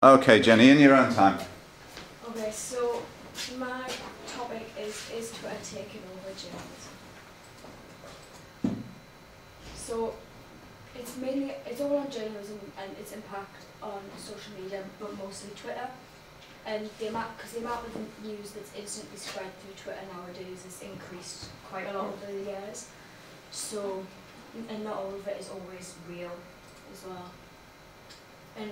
Okay, Jenny, in your own time. Okay, so my topic is Twitter taking over journalism. So it's all on journalism and its impact on social media, but mostly Twitter. And the amount of news that's instantly spread through Twitter nowadays has increased quite a lot over the years. So, and not all of it is always real as well. And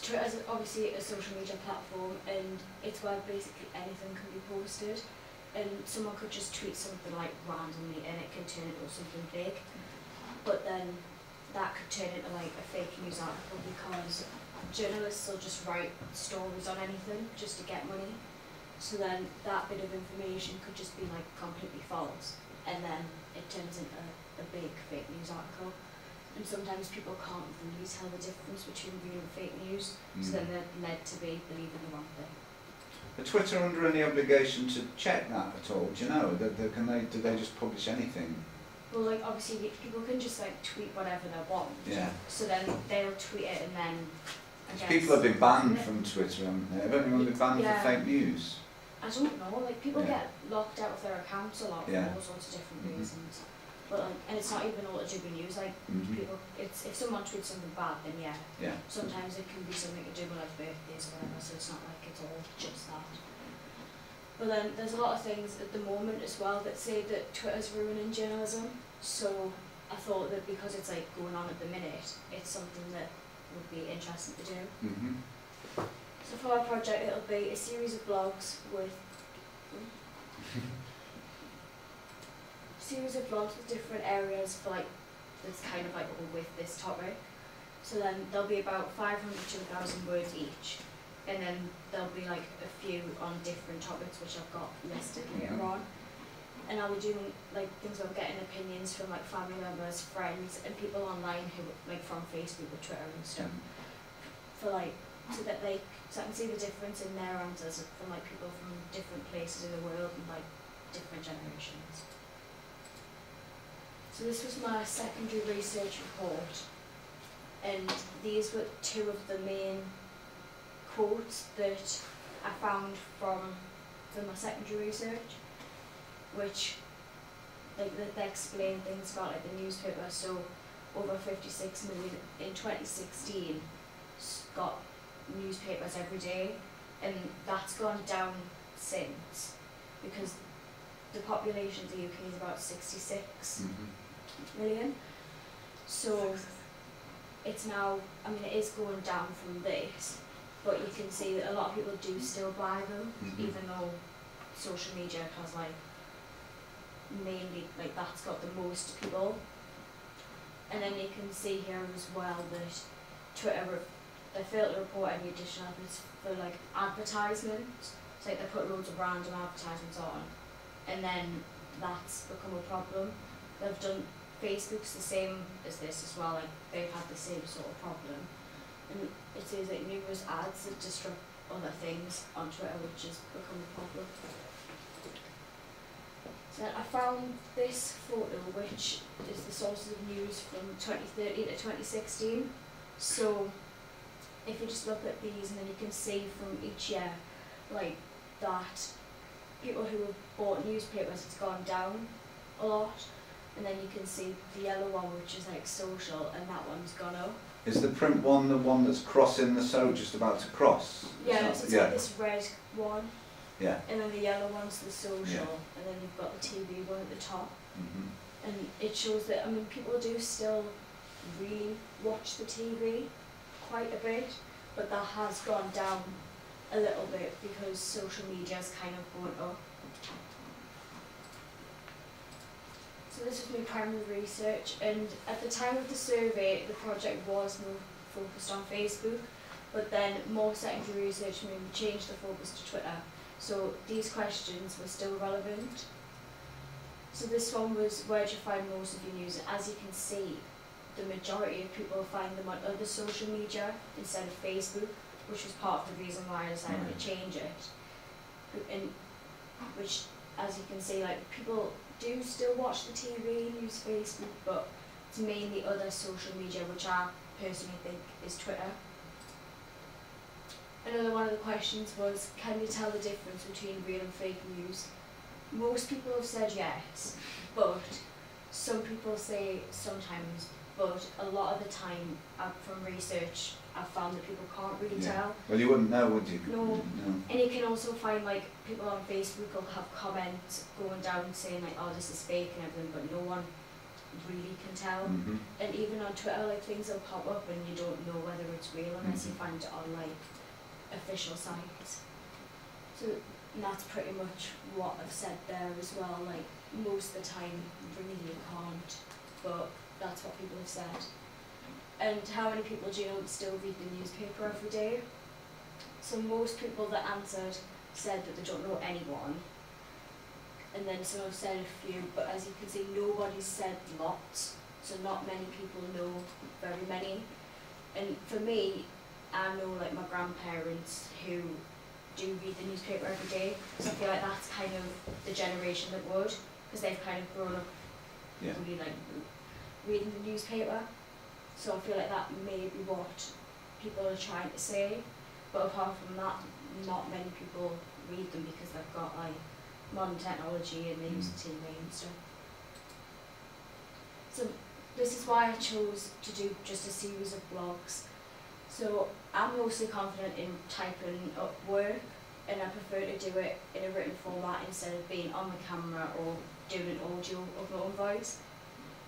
Twitter is obviously a social media platform, and it's where basically anything can be posted. And someone could just tweet something like randomly, and it can turn into something big. But then that could turn into like a fake news article because journalists will just write stories on anything just to get money. So then that bit of information could just be like completely false, and then it turns into a big fake news article. And sometimes people can't really tell the difference between real and fake news, so then they're led to be believing the wrong thing. Are Twitter under any obligation to check that at all? Do you know? Do they just publish anything? Well, like obviously people can just like tweet whatever they want. Yeah. So then they'll tweet it, and then I guess People have been banned from Twitter, haven't they? Have anyone been banned for fake news? I don't know. Like people get locked out of their accounts a lot for all sorts of different reasons. But like, and it's not even all to do with news. Like people, it's if someone tweets something bad, then sometimes it can be something to do with like birthdays or whatever. So it's not like it's all just that. But then there's a lot of things at the moment as well that say that Twitter's ruining journalism. So I thought that because it's like going on at the minute, it's something that would be interesting to do. So for our project, it'll be a series of blogs with different areas for like that's kind of like all with this topic. So then there'll be about 500 to 1,000 words each, and then there'll be like a few on different topics which I've got listed later on. And I'll be doing like things about getting opinions from like family members, friends, and people online who like from Facebook or Twitter and stuff, for like so I can see the difference in their answers from like people from different places in the world and like different generations. So this was my secondary research report, and these were two of the main quotes that I found from my secondary research, which like they explain things about like the newspaper. So over 56 million in 2016 got newspapers every day, and that's gone down since because the population of the UK is about 66 million. So it's now, I mean, it is going down from this, but you can see that a lot of people do still buy them, even though social media has like mainly like that's got the most people. And then you can see here as well that Twitter they fail to report any additional efforts for like advertisements. It's like they put loads of random advertisements on, and then that's become a problem. They've done Facebook's the same as this as well. Like they've had the same sort of problem, and it says like numerous ads that disrupt other things on Twitter, which has become a problem. So I found this photo, which is the sources of news from 2013 to 2016. So if you just look at these, and then you can see from each year, like that people who have bought newspapers, it's gone down a lot. And then you can see the yellow one, which is like social, and that one's gone up. Is the print one the one that's crossing the just about to cross? Yeah, it's like this red one. Yeah. And then the yellow one's the social, and then you've got the TV one at the top. And it shows that, I mean, people do still really watch the TV quite a bit, but that has gone down a little bit because social media's kind of going up. So this was my primary research, and at the time of the survey, the project was more focused on Facebook, but then more secondary research made me change the focus to Twitter. So these questions were still relevant. So this one was, where do you find most of your news? As you can see, the majority of people find them on other social media instead of Facebook, which was part of the reason why I decided to change it. And which, as you can see, like people do still watch the TV, use Facebook, but it's mainly other social media, which I personally think is Twitter. Another one of the questions was, can you tell the difference between real and fake news? Most people have said yes, but some people say sometimes, but a lot of the time, from research, I've found that people can't really tell. Well, you wouldn't know, would you? No. And you can also find, like, people on Facebook will have comments going down saying, like, oh, this is fake and everything, but no one really can tell. And even on Twitter, like, things will pop up and you don't know whether it's real unless you find it on, like, official sites. So that's pretty much what I've said there as well. Like, most of the time, really you can't, but that's what people have said. And how many people do you know still read the newspaper every day? So most people that answered said that they don't know anyone. And then some have said a few, but as you can see, nobody's said lots. So not many people know very many. And for me, I know, like, my grandparents who do read the newspaper every day, so I feel like that's kind of the generation that would, because they've kind of grown up really, like, reading the newspaper. So I feel like that may be what people are trying to say, but apart from that, not many people read them because they've got, like, modern technology and they use the TV and stuff. So this is why I chose to do just a series of blogs. So I'm mostly confident in typing up work, and I prefer to do it in a written format instead of being on the camera or doing an audio of my own voice.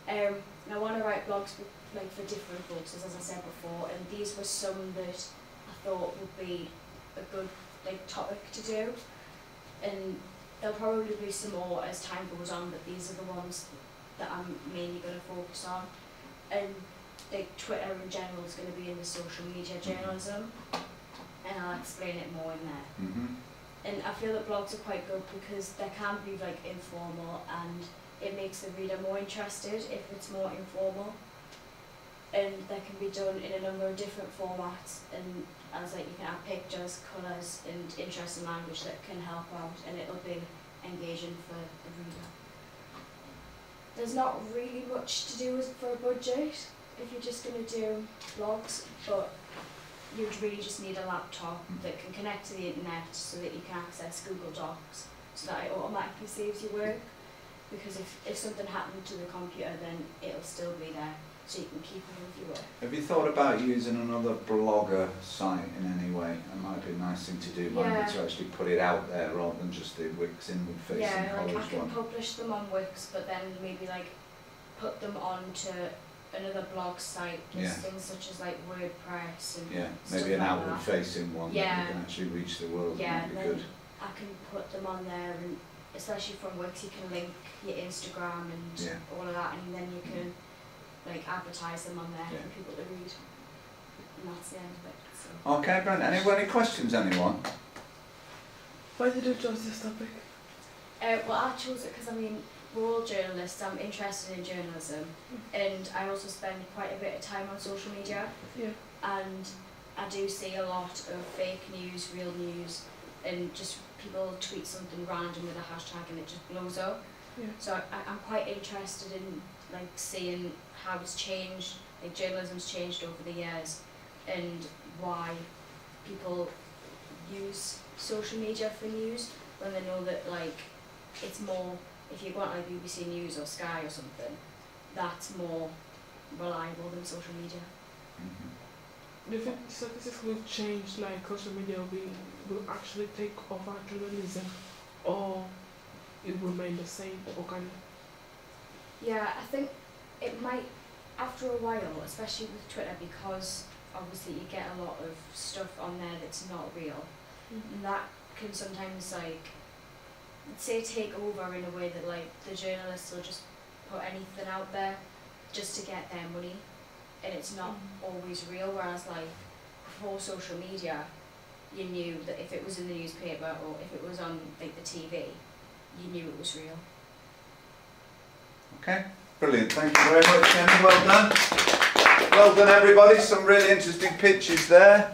And I want to write blogs for different folks, as I said before, and these were some that I thought would be a good, like, topic to do. And there'll probably be some more as time goes on, but these are the ones that I'm mainly going to focus on. And, like, Twitter in general is going to be in the social media journalism, and I'll explain it more in there. And I feel that blogs are quite good because they can be, like, informal, and it makes the reader more interested if it's more informal. And they can be done in a number of different formats, and as, like, you can add pictures, colours and interesting language that can help out, and it'll be engaging for the reader. There's not really much to do for a budget if you're just going to do blogs, but you'd really just need a laptop that can connect to the internet so that you can access Google Docs, so that it automatically saves your work, because if something happened to the computer, then it'll still be there, so you can keep it with your work. Have you thought about using another blogger site in any way? That might be a nice thing to do, might be to actually put it out there rather than just the Wix inward facing college like I can one. publish them on Wix, but then maybe, like, put them onto another blog site, things such as, like, WordPress and stuff maybe an like outward that. facing one that you can actually reach the world. Yeah, That'd and be then good. I can put them on there, and especially from Wix you can link your Instagram and all of that, and then you can like advertise them on there for people to read. And that's the end of it. So. Okay, Brent, any questions, anyone? Why did you choose this topic? Well, I chose it because, I mean, we're all journalists, I'm interested in journalism, and I also spend quite a bit of time on social media, and I do see a lot of fake news, real news, and just people tweet something random with a hashtag and it just blows up. So I'm quite interested in, like, seeing how it's changed, like journalism's changed over the years, and why people use social media for news when they know that, like, it's more, if you go on like BBC News or Sky or something, that's more reliable than social media. Do you think statistics will change, like social media will actually take over journalism, or it will remain the same, or can it? Yeah, I think it might, after a while, especially with Twitter, because obviously you get a lot of stuff on there that's not real, and that can sometimes, like, say, take over in a way that, like, the journalists will just put anything out there just to get their money, and it's not always real, whereas, like, before social media, you knew that if it was in the newspaper or if it was on, like, the TV, you knew it was real. Okay, brilliant. Thank you very much, Jenny. Well done. Well done, everybody. Some really interesting pictures there.